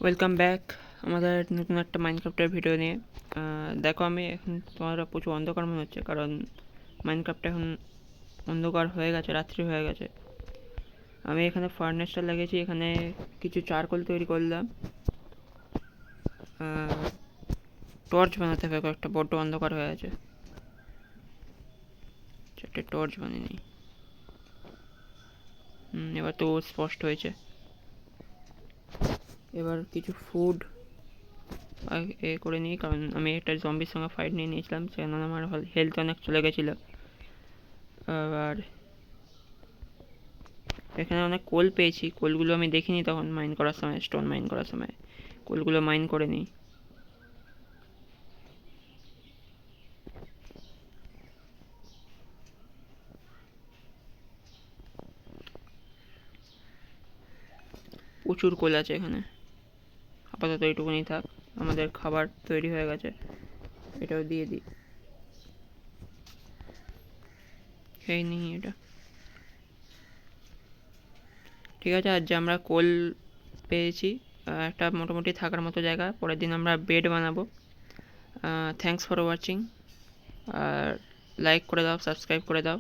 Welcome back আমাদের নতুন একটা মাইনক্রাফটের ভিডিও নিয়ে। দেখো, আমি এখন তোমার প্রচুর অন্ধকার মনে হচ্ছে, কারণ মাইনক্রাফট এখন অন্ধকার হয়ে গেছে, রাত্রি হয়ে গেছে। আমি এখানে ফার্নেসটা লাগিয়েছি, এখানে কিছু চারকোল তৈরি করলাম। টর্চ বানাতে হবে, একটা বড্ড অন্ধকার হয়ে আছে, চারটে টর্চ বানিয়ে নিই। এবার তো স্পষ্ট হয়েছে। এবার কিছু ফুড করে নিই, কারণ আমি একটা জম্বির সঙ্গে ফাইট নিয়ে নিয়েছিলাম, সেখানে আমার হেলথ অনেক চলে গেছিলো। আর এখানে অনেক কোল পেয়েছি, কোলগুলো আমি দেখিনি তখন মাইন করার সময়, স্টোন মাইন করার সময় কোলগুলো মাইন করে নিই। প্রচুর কোল আছে এখানে, আপাতত এইটুকুনি থাক। আমাদের খাবার তৈরি হয়ে গেছে, এটাও দিয়ে দিই। খেয়ে নিই এটা। ঠিক আছে, আজ যে আমরা কোল পেয়েছি, একটা মোটামুটি থাকার মতো জায়গা, পরের দিন আমরা বেড বানাবো। Thanks for watching. আর লাইক করে দাও, সাবস্ক্রাইব করে দাও।